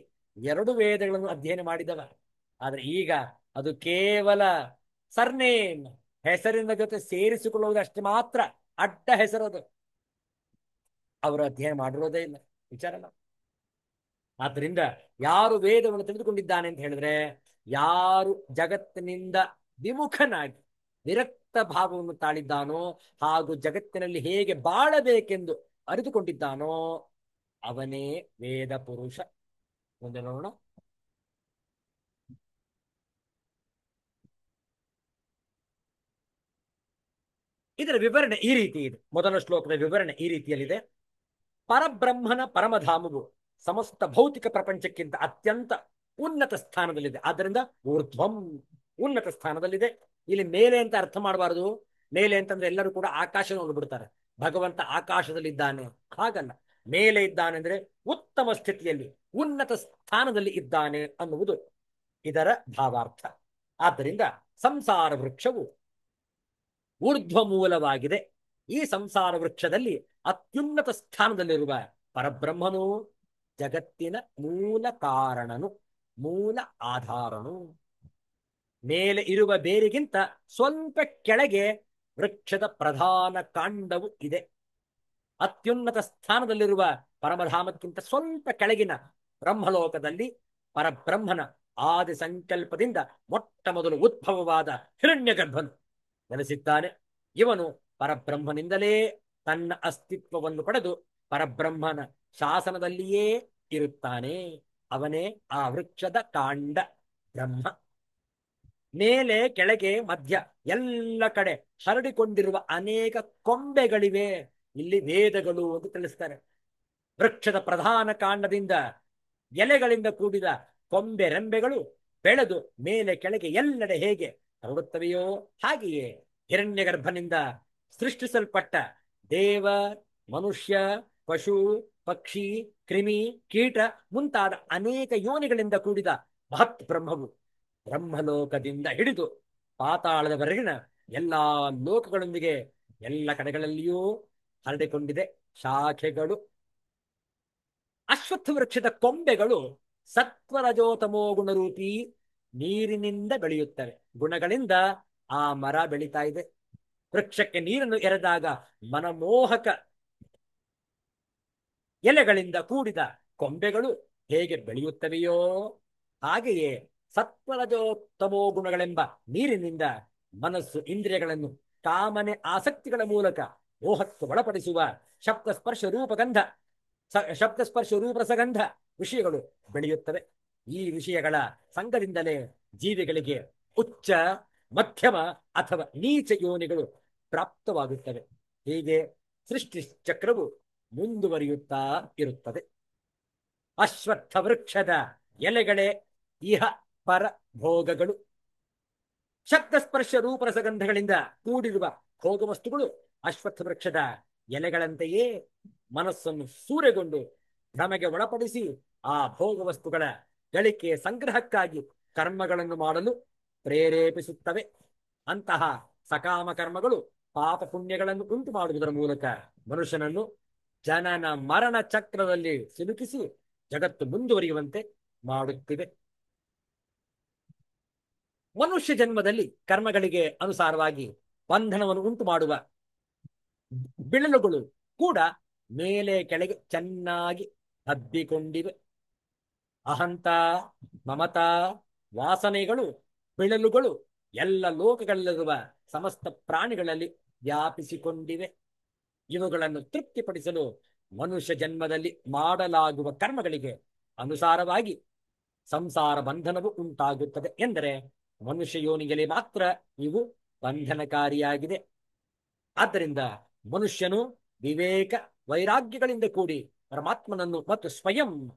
2 ವೇದಗಳನ್ನು ಅಧ್ಯಯನ ಮಾಡಿದವ. ಆದ್ರೆ ಈಗ ಅದು ಕೇವಲ ಸರ್ನೇಮ್, ಹೆಸರಿನ ಜೊತೆ ಸೇರಿಸಿಕೊಳ್ಳುವುದು ಅಷ್ಟೇ ಮಾತ್ರ, ಅಡ್ಡ ಹೆಸರದು. ಅವರು ಅಧ್ಯಯನ ಮಾಡಿರೋದೇ ಇಲ್ಲ. ವಿಚಾರ. ಆದ್ದರಿಂದ ಯಾರು ವೇದವನ್ನು ತಿಳಿದುಕೊಂಡಿದ್ದಾನೆ ಅಂತ ಹೇಳಿದ್ರೆ, ಯಾರು ಜಗತ್ತಿನಿಂದ ವಿಮುಖನಾಗಿ ವಿರಕ್ತ ಭಾವವನ್ನು ತಾಳಿದ್ದಾನೋ ಹಾಗೂ ಜಗತ್ತಿನಲ್ಲಿ ಹೇಗೆ ಬಾಳಬೇಕೆಂದು ಅರಿತುಕೊಂಡಿದ್ದಾನೋ ಅವನೇ ವೇದ ಪುರುಷ. ಮುಂದೆ ನೋಡೋಣ. ಇದರ ವಿವರಣೆ ಈ ರೀತಿ ಇದೆ. ಮೊದಲ ಶ್ಲೋಕದ ವಿವರಣೆ ಈ ರೀತಿಯಲ್ಲಿದೆ. ಪರಬ್ರಹ್ಮನ ಪರಮಧಾಮವು ಸಮಸ್ತ ಭೌತಿಕ ಪ್ರಪಂಚಕ್ಕಿಂತ ಅತ್ಯಂತ ಉನ್ನತ ಸ್ಥಾನದಲ್ಲಿದೆ. ಆದ್ದರಿಂದ ಊರ್ಧ್ವಂ, ಉನ್ನತ ಸ್ಥಾನದಲ್ಲಿದೆ. ಇಲ್ಲಿ ಮೇಲೆ ಅಂತ ಅರ್ಥ ಮಾಡಬಾರದು. ಮೇಲೆ ಅಂತಂದ್ರೆ ಎಲ್ಲರೂ ಕೂಡ ಆಕಾಶ ನೋಡ್ಬಿಡ್ತಾರೆ, ಭಗವಂತ ಆಕಾಶದಲ್ಲಿದ್ದಾನೆ. ಹಾಗಲ್ಲ, ಮೇಲೆ ಇದ್ದಾನೆ ಅಂದ್ರೆ ಉತ್ತಮ ಸ್ಥಿತಿಯಲ್ಲಿ ಉನ್ನತ ಸ್ಥಾನದಲ್ಲಿ ಇದ್ದಾನೆ ಅನ್ನುವುದು ಇದರ ಭಾವಾರ್ಥ. ಆದ್ದರಿಂದ ಸಂಸಾರ ವೃಕ್ಷವು ಊರ್ಧ್ವ ಮೂಲವಾಗಿದೆ. ಈ ಸಂಸಾರ ವೃಕ್ಷದಲ್ಲಿ ಅತ್ಯುನ್ನತ ಸ್ಥಾನದಲ್ಲಿರುವ ಪರಬ್ರಹ್ಮನು ಜಗತ್ತಿನ ಮೂಲ ಕಾರಣನು, ಮೂಲ ಆಧಾರನು. ಮೇಲೆ ಇರುವ ಬೇರಿಗಿಂತ ಸ್ವಲ್ಪ ಕೆಳಗೆ ವೃಕ್ಷದ ಪ್ರಧಾನ ಕಾಂಡವು ಇದೆ. ಅತ್ಯುನ್ನತ ಸ್ಥಾನದಲ್ಲಿರುವ ಪರಮಧಾಮಕ್ಕಿಂತ ಸ್ವಲ್ಪ ಕೆಳಗಿನ ಬ್ರಹ್ಮಲೋಕದಲ್ಲಿ ಪರಬ್ರಹ್ಮನ ಆದಿ ಸಂಕಲ್ಪದಿಂದ ಮೊಟ್ಟ ಮೊದಲು ಉದ್ಭವವಾದ ಹಿರಣ್ಯಗರ್ಭನು ನೆಲೆಸಿದ್ದಾನೆ. ಇವನು ಪರಬ್ರಹ್ಮನಿಂದಲೇ ತನ್ನ ಅಸ್ತಿತ್ವವನ್ನು ಪಡೆದು ಪರಬ್ರಹ್ಮನ ಶಾಸನದಲ್ಲಿಯೇ ಇರುತ್ತಾನೆ. ಅವನೇ ಆ ವೃಕ್ಷದ ಕಾಂಡ ಬ್ರಹ್ಮ. ಮೇಲೆ ಕೆಳಗೆ ಮಧ್ಯ ಎಲ್ಲ ಕಡೆ ಹರಡಿಕೊಂಡಿರುವ ಅನೇಕ ಕೊಂಬೆಗಳಿವೆ. ಇಲ್ಲಿ ವೇದಗಳು ಅಂತ ತಿಳಿಸ್ತಾರೆ. ವೃಕ್ಷದ ಪ್ರಧಾನ ಕಾಂಡದಿಂದ ಎಲೆಗಳಿಂದ ಕೂಡಿದ ಕೊಂಬೆ ರೆಂಬೆಗಳು ಬೆಳೆದು ಮೇಲೆ ಕೆಳಗೆ ಎಲ್ಲೆಡೆ ಹೇಗೆ ಹರಡುತ್ತವೆಯೋ ಹಾಗೆಯೇ ಹಿರಣ್ಯಗರ್ಭನಿಂದ ಸೃಷ್ಟಿಸಲ್ಪಟ್ಟ ದೇವ, ಮನುಷ್ಯ, ಪಶು, ಪಕ್ಷಿ, ಕ್ರಿಮಿ, ಕೀಟ ಮುಂತಾದ ಅನೇಕ ಯೋನಿಗಳಿಂದ ಕೂಡಿದ ಮಹತ್ ಬ್ರಹ್ಮವು ಬ್ರಹ್ಮಲೋಕದಿಂದ ಹಿಡಿದು ಪಾತಾಳದವರೆಗಿನ ಎಲ್ಲಾ ಲೋಕಗಳೊಂದಿಗೆ ಎಲ್ಲ ಕಡೆಗಳಲ್ಲಿಯೂ ಹರಡಿಕೊಂಡಿದೆ. ಶಾಖೆಗಳು ಅಶ್ವತ್ಥ ವೃಕ್ಷದ ಕೊಂಬೆಗಳು ಸತ್ವರಜೋತಮೋ ಗುಣರೂಪಿ ನೀರಿನಿಂದ ಬೆಳೆಯುತ್ತವೆ. ಗುಣಗಳಿಂದ ಆ ಮರ ಬೆಳೀತಾ ಇದೆ. ವೃಕ್ಷಕ್ಕೆ ನೀರನ್ನು ಎರೆದಾಗ ಮನಮೋಹಕ ಎಲೆಗಳಿಂದ ಕೂಡಿದ ಕೊಂಬೆಗಳು ಹೇಗೆ ಬೆಳೆಯುತ್ತವೆಯೋ ಹಾಗೆಯೇ ಸತ್ವರಜೋತ್ತಮೋ ಗುಣಗಳೆಂಬ ನೀರಿನಿಂದ ಮನಸ್ಸು ಇಂದ್ರಿಯಗಳನ್ನು ಕಾಮನೆ ಆಸಕ್ತಿಗಳ ಮೂಲಕ ಮೋಹಕ್ಕೆ ಒಳಪಡಿಸುವ ಶಬ್ದಸ್ಪರ್ಶ ರೂಪಗಂಧ ಶಬ್ದಸ್ಪರ್ಶ ರೂಪರಸಗಂಧ ವಿಷಯಗಳು ಬೆಳೆಯುತ್ತವೆ. ಈ ವಿಷಯಗಳ ಸಂಘದಿಂದಲೇ ಜೀವಿಗಳಿಗೆ ಉಚ್ಚ, ಮಧ್ಯಮ ಅಥವಾ ನೀಚ ಯೋನಿಗಳು ಪ್ರಾಪ್ತವಾಗುತ್ತವೆ. ಹೀಗೆ ಸೃಷ್ಟಿ ಚಕ್ರವು ಮುಂದುವರಿಯುತ್ತಾ ಇರುತ್ತದೆ. ಅಶ್ವತ್ಥ ವೃಕ್ಷದ ಎಲೆಗಳೇ ಇಹ ಪರ ಭೋಗಗಳು. ಶಬ್ದಸ್ಪರ್ಶ ರೂಪರಸಗಂಧಗಳಿಂದ ಕೂಡಿರುವ ಭೋಗ ವಸ್ತುಗಳು ಅಶ್ವತ್ಥ ವೃಕ್ಷದ ಎಲೆಗಳಂತೆಯೇ ಮನಸ್ಸನ್ನು ಸೂರೆಗೊಂಡು ಭ್ರಮೆಗೆ ಒಳಪಡಿಸಿ ಆ ಭೋಗ ವಸ್ತುಗಳ ಗಳಿಕೆ ಸಂಗ್ರಹಕ್ಕಾಗಿ ಕರ್ಮಗಳನ್ನು ಮಾಡಲು ಪ್ರೇರೇಪಿಸುತ್ತವೆ. ಅಂತಹ ಸಕಾಮ ಕರ್ಮಗಳು ಪಾಪ ಪುಣ್ಯಗಳನ್ನು ಉಂಟು ಮಾಡುವುದರ ಮೂಲಕ ಮನುಷ್ಯನನ್ನು ಜನನ ಮರಣ ಚಕ್ರದಲ್ಲಿ ಸಿಲುಕಿಸಿ ಜಗತ್ತು ಮುಂದುವರಿಯುವಂತೆ ಮಾಡುತ್ತಿವೆ. ಮನುಷ್ಯ ಜನ್ಮದಲ್ಲಿ ಕರ್ಮಗಳಿಗೆ ಅನುಸಾರವಾಗಿ ಬಂಧನವನ್ನು ಉಂಟು ಮಾಡುವ ಬಿಳಲುಗಳು ಕೂಡ ಮೇಲೆ ಕೆಳಗೆ ಚೆನ್ನಾಗಿ ಹಬ್ಬಿಕೊಂಡಿವೆ. ಅಹಂತ, ಮಮತ, ವಾಸನೆಗಳು, ಬಿಳಲುಗಳು ಎಲ್ಲ ಲೋಕಗಳಲ್ಲಿರುವ ಸಮಸ್ತ ಪ್ರಾಣಿಗಳಲ್ಲಿ ವ್ಯಾಪಿಸಿಕೊಂಡಿವೆ. ಇವುಗಳನ್ನು ತೃಪ್ತಿಪಡಿಸಲು ಮನುಷ್ಯ ಜನ್ಮದಲ್ಲಿ ಮಾಡಲಾಗುವ ಕರ್ಮಗಳಿಗೆ ಅನುಸಾರವಾಗಿ ಸಂಸಾರ ಬಂಧನವು ಉಂಟಾಗುತ್ತದೆ. ಎಂದರೆ ಮನುಷ್ಯ ಯೋನಿಗೆ ಮಾತ್ರ ಇವು ಬಂಧನಕಾರಿಯಾಗಿದೆ. ಆದ್ದರಿಂದ ಮನುಷ್ಯನು ವಿವೇಕ ವೈರಾಗ್ಯಗಳಿಂದ ಕೂಡಿ ಪರಮಾತ್ಮನನ್ನು ಮತ್ತು ಸ್ವಯಂ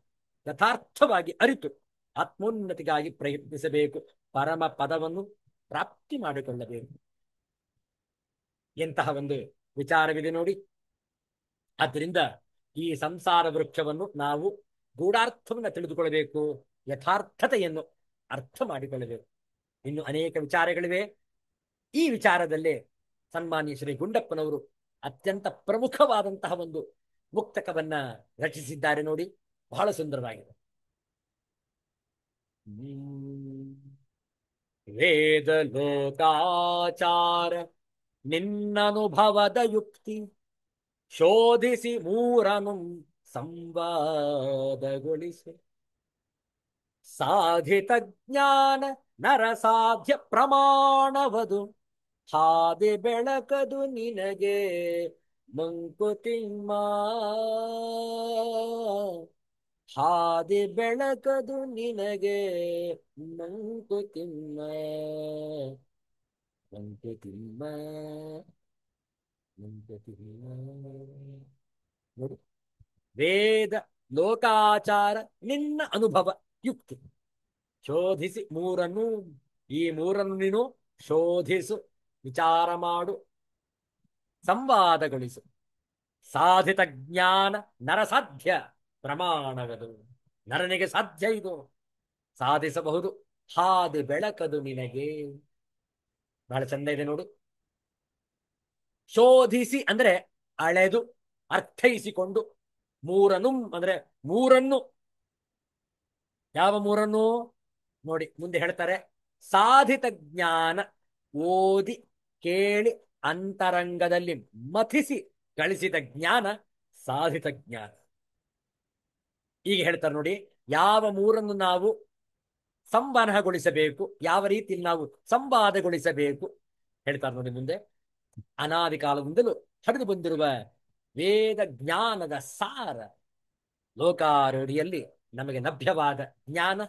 ಯಥಾರ್ಥವಾಗಿ ಅರಿತು ಆತ್ಮೋನ್ನತಿಗಾಗಿ ಪ್ರಯತ್ನಿಸಬೇಕು. ಪರಮ ಪದವನ್ನು ಪ್ರಾಪ್ತಿ ಮಾಡಿಕೊಳ್ಳಬೇಕು. ಎಂತಹ ಒಂದು ವಿಚಾರವಿದೆ ನೋಡಿ. ಆದ್ದರಿಂದ ಈ ಸಂಸಾರ ವೃಕ್ಷವನ್ನು ನಾವು ಗೂಢಾರ್ಥವನ್ನು ತಿಳಿದುಕೊಳ್ಳಬೇಕು, ಯಥಾರ್ಥತೆಯನ್ನು ಅರ್ಥ ಮಾಡಿಕೊಳ್ಳಬೇಕು. ಇನ್ನು ಅನೇಕ ವಿಚಾರಗಳಿವೆ. ಈ ವಿಚಾರದಲ್ಲೇ ಸನ್ಮಾನ್ಯ ಶ್ರೀ ಗುಂಡಪ್ಪನವರು ಅತ್ಯಂತ ಪ್ರಮುಖವಾದಂತಹ ಒಂದು ಮುಕ್ತಕವನ್ನ ರಚಿಸಿದ್ದಾರೆ ನೋಡಿ. ಬಹಳ ಸುಂದರವಾಗಿದೆ. ವೇದ ಲೋಕಾಚಾರ ನಿನ್ನನುಭವದ ಯುಕ್ತಿ ಶೋಧಿಸಿ ಮೂರನು ಸಂವಾದಗೊಳಿಸಿ ಸಾಧಿತ ಜ್ಞಾನ ನರಸಾಧ್ಯ ಪ್ರಮಾಣವದು ಹಾದಿ ಬೆಳಕದು ನಿನಗೆ ಮಂಕುತಿಮ್ಮ. ಹಾದಿ ಬೆಳಕದು ನಿನಗೆ ಮಂಕುತಿಮ್ಮ. ಮಂಕುತಿಮ್ಮ ಮಂಕುತಿಮ್ಮ. ನೋಡಿ, ವೇದ ಲೋಕಾಚಾರ ನಿನ್ನ ಅನುಭವ ಯುಕ್ತಿ ಶೋಧಿಸಿ ಮೂರನ್ನು, ಈ ಮೂರನ್ನು ನೀನು ಶೋಧಿಸು, ವಿಚಾರ ಮಾಡು, ಸಂವಾದಗೊಳಿಸು. ಸಾಧಿತ ಜ್ಞಾನ ನರಸಾಧ್ಯ ಪ್ರಮಾಣವದು. ನರನಿಗೆ ಸಾಧ್ಯ ಇದು, ಸಾಧಿಸಬಹುದು. ಹಾದಿ ಬೆಳಕದು ನಿನಗೆ. ಬಹಳ ಚಂದ ಇದೆ ನೋಡು. ಶೋಧಿಸಿ ಅಂದ್ರೆ ಅಳೆದು ಅರ್ಥೈಸಿಕೊಂಡು, ಮೂರನು ಅಂದ್ರೆ ಮೂರನ್ನು. ಯಾವ ಮೂರನ್ನು ನೋಡಿ ಮುಂದೆ ಹೇಳ್ತಾರೆ. ಸಾಧಿತ ಜ್ಞಾನ ಓದಿ ಕೇಳಿ ಅಂತರಂಗದಲ್ಲಿ ಮಥಿಸಿ ಗಳಿಸಿದ ಜ್ಞಾನ ಸಾಧಿತ ಜ್ಞಾನ. ಈಗ ಹೇಳ್ತಾರೆ ನೋಡಿ, ಯಾವ ಮೂರನ್ನು ನಾವು ಸಂವಹನಗೊಳಿಸಬೇಕು, ಯಾವ ರೀತಿಯಲ್ಲಿ ನಾವು ಸಂವಾದಗೊಳಿಸಬೇಕು ಹೇಳ್ತಾರೆ ನೋಡಿ ಮುಂದೆ. ಅನಾದಿ ಕಾಲದಿಂದಲೂ ಹರಿದು ಬಂದಿರುವ ವೇದ ಜ್ಞಾನದ ಸಾರ ಲೋಕಾರೂಢಿಯಲ್ಲಿ ನಮಗೆ ಲಭ್ಯವಾದ ಜ್ಞಾನ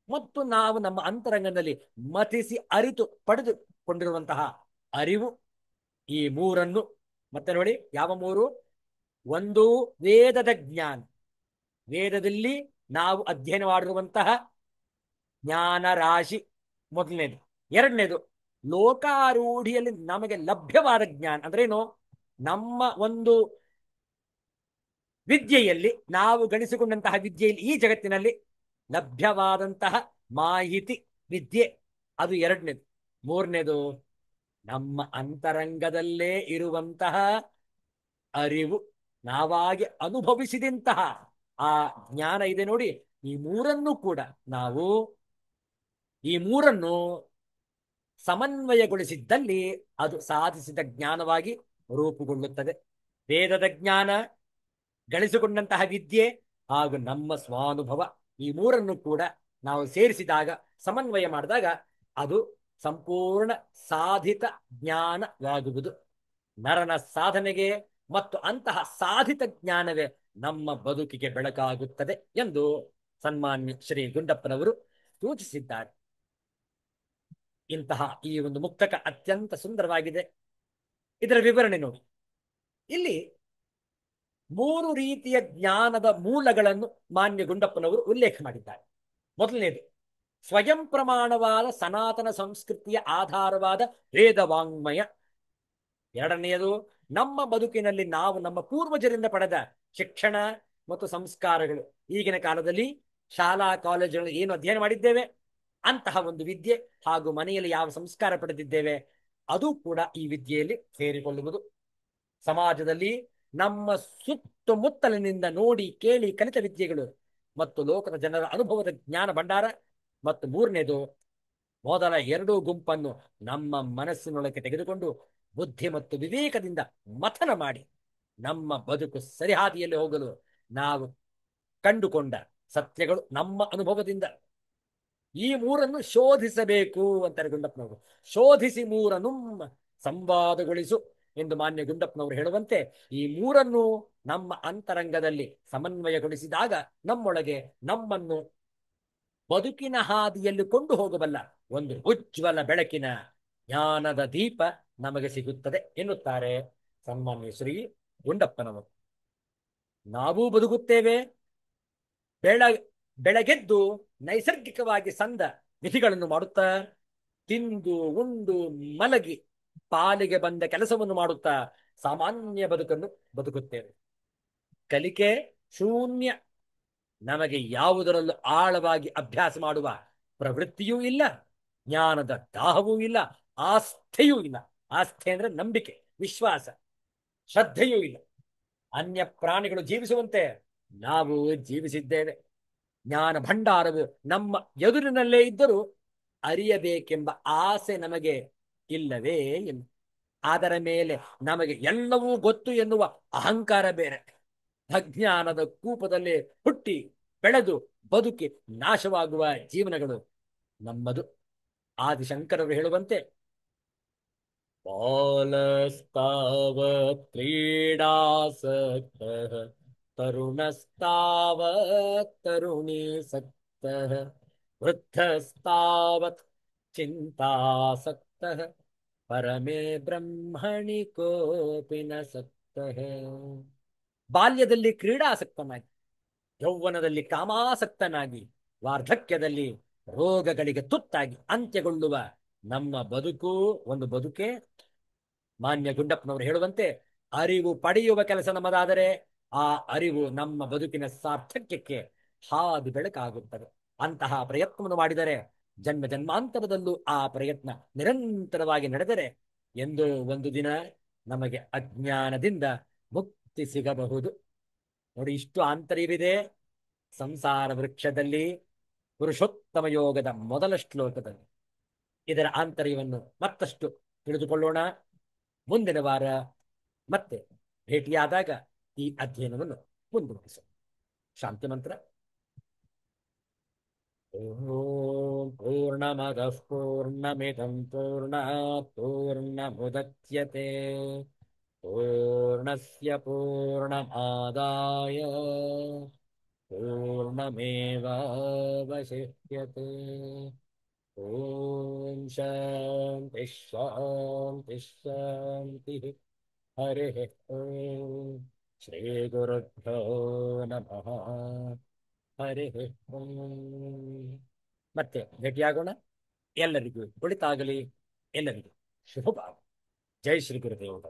ಮತ್ತು ನಾವು ನಮ್ಮ ಅಂತರಂಗದಲ್ಲಿ ಮತಿಸಿ ಅರಿತು ಪಡೆದುಕೊಂಡಿರುವಂತಹ ಅರಿವು, ಈ ಮೂರನ್ನು ಮತ್ತೆ ನೋಡಿ. ಯಾವ ಮೂರು? ಒಂದು ವೇದದ ಜ್ಞಾನ, ವೇದದಲ್ಲಿ ನಾವು ಅಧ್ಯಯನ ಮಾಡಿರುವಂತಹ ಜ್ಞಾನ ರಾಶಿ ಮೊದಲನೇದು. ಎರಡನೇದು ಲೋಕಾರೂಢಿಯಲ್ಲಿ ನಮಗೆ ಲಭ್ಯವಾದ ಜ್ಞಾನ. ಅಂದ್ರೇನು? ನಮ್ಮ ಒಂದು ವಿದ್ಯೆಯಲ್ಲಿ ನಾವು ಗಳಿಸಿಕೊಂಡಂತಹ ವಿದ್ಯೆಯಲ್ಲಿ ಈ ಜಗತ್ತಿನಲ್ಲಿ ಲಭ್ಯವಾದಂತಹ ಮಾಹಿತಿ ವಿದ್ಯೆ, ಅದು ಎರಡನೇದು. ಮೂರನೇದು ನಮ್ಮ ಅಂತರಂಗದಲ್ಲೇ ಇರುವಂತಹ ಅರಿವು, ನಾವಾಗಿ ಅನುಭವಿಸಿದಂತಹ ಆ ಜ್ಞಾನ ಇದೆ ನೋಡಿ. ಈ ಮೂರನ್ನು ಕೂಡ ನಾವು ಈ ಮೂರನ್ನು ಸಮನ್ವಯಗೊಳಿಸಿದ್ದಲ್ಲಿ ಅದು ಸಾಧಿಸಿದ ಜ್ಞಾನವಾಗಿ ರೂಪುಗೊಳ್ಳುತ್ತದೆ. ವೇದದ ಜ್ಞಾನ, ಗಳಿಸಿಕೊಂಡಂತಹ ವಿದ್ಯೆ ಹಾಗೂ ನಮ್ಮ ಸ್ವಾನುಭವ, ಈ ಮೂರನ್ನು ಕೂಡ ನಾವು ಸೇರಿಸಿದಾಗ, ಸಮನ್ವಯ ಮಾಡಿದಾಗ ಅದು ಸಂಪೂರ್ಣ ಸಾಧಿತ ಜ್ಞಾನವಾಗುವುದು. ನರನ ಸಾಧನೆಗೆ ಮತ್ತು ಅಂತಹ ಸಾಧಿತ ಜ್ಞಾನವೇ ನಮ್ಮ ಬದುಕಿಗೆ ಬೆಳಕಾಗುತ್ತದೆ ಎಂದು ಸನ್ಮಾನ್ಯ ಶ್ರೀ ಗುಂಡಪ್ಪನವರು ಸೂಚಿಸಿದ್ದಾರೆ. ಇಂತಹ ಈ ಒಂದು ಮುಕ್ತಕ ಅತ್ಯಂತ ಸುಂದರವಾಗಿದೆ. ಇದರ ವಿವರಣೆ ನೋಡಿ. ಇಲ್ಲಿ 3 ರೀತಿಯ ಜ್ಞಾನದ ಮೂಲಗಳನ್ನು ಮಾನ್ಯ ಗುಂಡಪ್ಪನವರು ಉಲ್ಲೇಖ ಮಾಡಿದ್ದಾರೆ. ಮೊದಲನೇದು ಸ್ವಯಂ ಪ್ರಮಾಣವಾದ ಸನಾತನ ಸಂಸ್ಕೃತಿಯ ಆಧಾರವಾದ ವೇದವಾಂಗ್ಮಯ. ಎರಡನೆಯದು ನಮ್ಮ ಬದುಕಿನಲ್ಲಿ ನಾವು ನಮ್ಮ ಪೂರ್ವಜರಿಂದ ಪಡೆದ ಶಿಕ್ಷಣ ಮತ್ತು ಸಂಸ್ಕಾರಗಳು. ಈಗಿನ ಕಾಲದಲ್ಲಿ ಶಾಲಾ ಕಾಲೇಜುಗಳಲ್ಲಿ ಏನು ಅಧ್ಯಯನ ಮಾಡಿದ್ದೇವೆ ಅಂತಹ ಒಂದು ವಿದ್ಯೆ ಹಾಗೂ ಮನೆಯಲ್ಲಿ ಯಾವ ಸಂಸ್ಕಾರ ಪಡೆದಿದ್ದೇವೆ ಅದು ಕೂಡ ಈ ವಿದ್ಯೆಯಲ್ಲಿ ಸೇರಿಕೊಳ್ಳುವುದು. ಸಮಾಜದಲ್ಲಿ ನಮ್ಮ ಸುತ್ತಮುತ್ತಲಿನಿಂದ ನೋಡಿ ಕೇಳಿ ಕಲಿತ ವಿದ್ಯೆಗಳು ಮತ್ತು ಲೋಕದ ಜನರ ಅನುಭವದ ಜ್ಞಾನ ಭಂಡಾರ. ಮತ್ತು ಮೂರನೇದು, ಮೊದಲ 2 ಗುಂಪನ್ನು ನಮ್ಮ ಮನಸ್ಸಿನೊಳಗೆ ತೆಗೆದುಕೊಂಡು ಬುದ್ಧಿ ಮತ್ತು ವಿವೇಕದಿಂದ ಮಥನ ಮಾಡಿ ನಮ್ಮ ಬದುಕು ಸರಿಹಾದಿಯಲ್ಲಿ ಹೋಗಲು ನಾವು ಕಂಡುಕೊಂಡ ಸತ್ಯಗಳು ನಮ್ಮ ಅನುಭವದಿಂದ ಈ ಮೂರನ್ನು ಶೋಧಿಸಬೇಕು ಅಂತಾರೆ ಗುಂಡಪ್ಪನವರು. ಶೋಧಿಸಿ ಮೂರನ್ನು ಸಂವಾದಗೊಳಿಸು ಎಂದು ಮಾನ್ಯ ಗುಂಡಪ್ಪನವರು ಹೇಳುವಂತೆ, ಈ ಮೂರನ್ನು ನಮ್ಮ ಅಂತರಂಗದಲ್ಲಿ ಸಮನ್ವಯಗೊಳಿಸಿದಾಗ ನಮ್ಮೊಳಗೆ ನಮ್ಮನ್ನು ಬದುಕಿನ ಹಾದಿಯಲ್ಲಿ ಕೊಂಡು ಹೋಗಬಲ್ಲ ಒಂದು ಉಜ್ವಲ ಬೆಳಕಿನ ಜ್ಞಾನದ ದೀಪ ನಮಗೆ ಸಿಗುತ್ತದೆ ಎನ್ನುತ್ತಾರೆ ಸನ್ಮಾನ್ಯ ಶ್ರೀ ಗುಂಡಪ್ಪನವರು. ನಾವೂ ಬದುಕುತ್ತೇವೆ. ಬೆಳಗೆದ್ದು ನೈಸರ್ಗಿಕವಾಗಿ ಸಂದ ವಿಧಿಗಳನ್ನು ಮಾಡುತ್ತಾ, ತಿಂದು ಉಂಡು ಮಲಗಿ ಪಾಲಿಗೆ ಬಂದ ಕೆಲಸವನ್ನು ಮಾಡುತ್ತಾ ಸಾಮಾನ್ಯ ಬದುಕನ್ನು ಬದುಕುತ್ತೇವೆ. ಕಲಿಕೆ ಶೂನ್ಯ. ನಮಗೆ ಯಾವುದರಲ್ಲೂ ಆಳವಾಗಿ ಅಭ್ಯಾಸ ಮಾಡುವ ಪ್ರವೃತ್ತಿಯೂ ಇಲ್ಲ, ಜ್ಞಾನದ ದಾಹವೂ ಇಲ್ಲ, ಆಸ್ಥೆಯೂ ಇಲ್ಲ. ಆಸ್ಥೆ ಅಂದ್ರೆ ನಂಬಿಕೆ, ವಿಶ್ವಾಸ, ಶ್ರದ್ಧೆಯೂ ಇಲ್ಲ. ಅನ್ಯ ಪ್ರಾಣಿಗಳು ಜೀವಿಸುವಂತೆ ನಾವು ಜೀವಿಸಿದ್ದೇವೆ. ಜ್ಞಾನ ಭಂಡಾರವು ನಮ್ಮ ಎದುರಿನಲ್ಲೇ ಇದ್ದರೂ ಅರಿಯಬೇಕೆಂಬ ಆಸೆ ನಮಗೆ ಇಲ್ಲವೇ ಇಲ್ಲ. ಅದರ ಮೇಲೆ ನಮಗೆ ಎಲ್ಲವೂ ಗೊತ್ತು ಎನ್ನುವ ಅಹಂಕಾರ ಬೇರೆ. ಅಜ್ಞಾನದ ಕೂಪದಲ್ಲಿ ಹುಟ್ಟಿ ಬೆಳೆದು ಬದುಕಿ ನಾಶವಾಗುವ ಜೀವನಗಳು ನಮ್ಮದು. ಆದಿಶಂಕರರು ಹೇಳುವಂತೆ, ಬಾಲಸ್ತಾವತ್ ಕ್ರೀಡಾಸಕ್ತಃ ತರುಣಸ್ತಾವತ್ ತರುಣೀಸಕ್ತಃ ವೃದ್ಧಸ್ತಾವತ್ ಚಿಂತಾಸಕ್ತಃ ಪರಮೇ ಬ್ರಹ್ಮಣಿ ಕೋಪಿ ನ ಸಕ್ತಃ. ಬಾಲ್ಯದಲ್ಲಿ ಕ್ರೀಡಾಸಕ್ತನಾಗಿ, ಯೌವನದಲ್ಲಿ ಕಾಮಾಸಕ್ತನಾಗಿ, ವಾರ್ಧಕ್ಯದಲ್ಲಿ ರೋಗಗಳಿಗೆ ತುತ್ತಾಗಿ ಅಂತ್ಯಗೊಳ್ಳುವ ನಮ್ಮ ಬದುಕು ಒಂದು ಬದುಕೆ. ಮಾನ್ಯ ಗುಂಡಪ್ಪನವರು ಹೇಳುವಂತೆ, ಅರಿವು ಪಡೆಯುವ ಕೆಲಸ ನಮ್ಮದಾದರೆ ಆ ಅರಿವು ನಮ್ಮ ಬದುಕಿನ ಸಾರ್ಥಕ್ಯಕ್ಕೆ ಹಾದಿ ಬೆಳಕಾಗುತ್ತದೆ. ಅಂತಹ ಪ್ರಯತ್ನವನ್ನು ಮಾಡಿದರೆ, ಜನ್ಮ ಜನ್ಮಾಂತರದಲ್ಲೂ ಆ ಪ್ರಯತ್ನ ನಿರಂತರವಾಗಿ ನಡೆದರೆ ಎಂದೋ ಒಂದು ದಿನ ನಮಗೆ ಅಜ್ಞಾನದಿಂದ ಮುಕ್ತಿ ಸಿಗಬಹುದು. ನೋಡಿ, ಇಷ್ಟು ಆಂತರ್ಯವಿದೆ ಸಂಸಾರ ವೃಕ್ಷದಲ್ಲಿ ಪುರುಷೋತ್ತಮ ಯೋಗದ ಮೊದಲ ಶ್ಲೋಕದಲ್ಲಿ. ಇದರ ಆಂತರ್ಯವನ್ನು ಮತ್ತಷ್ಟು ತಿಳಿದುಕೊಳ್ಳೋಣ. ಮುಂದಿನ ವಾರ ಮತ್ತೆ ಭೇಟಿಯಾದಾಗ ಈ ಅಧ್ಯಯನವನ್ನು ಮುಂದುವರಿಸೋಣ. ಶಾಂತಿ ಮಂತ್ರ. ಓಂ ಪೂರ್ಣಮದಃ ಪೂರ್ಣಮಿದಂ ಪೂರ್ಣಾತ್ ಪೂರ್ಣಮುದಚ್ಯತೆ ಪೂರ್ಣಸ್ಯ ಪೂರ್ಣಮಾದಾಯ ಪೂರ್ಣಮೇವಾವಶಿಷ್ಯತೆ. ಓಂ ಶಾಂತಿ ಶಾಂತಿ ಶಾಂತಿ. ಹರಿ ಓಂ. ಶ್ರೀ ಗುರುಭ್ಯೋ ನಮಃ. ಹರಿ ಓಂ. ಮತ್ತೆ ಭೇಟಿಯಾಗೋಣ. ಎಲ್ಲರಿಗೂ ಒಳಿತಾಗಲಿ. ಎಲ್ಲರಿಗೂ ಶುಭ. ಜೈ ಶ್ರೀ ಗುರುದೇವ.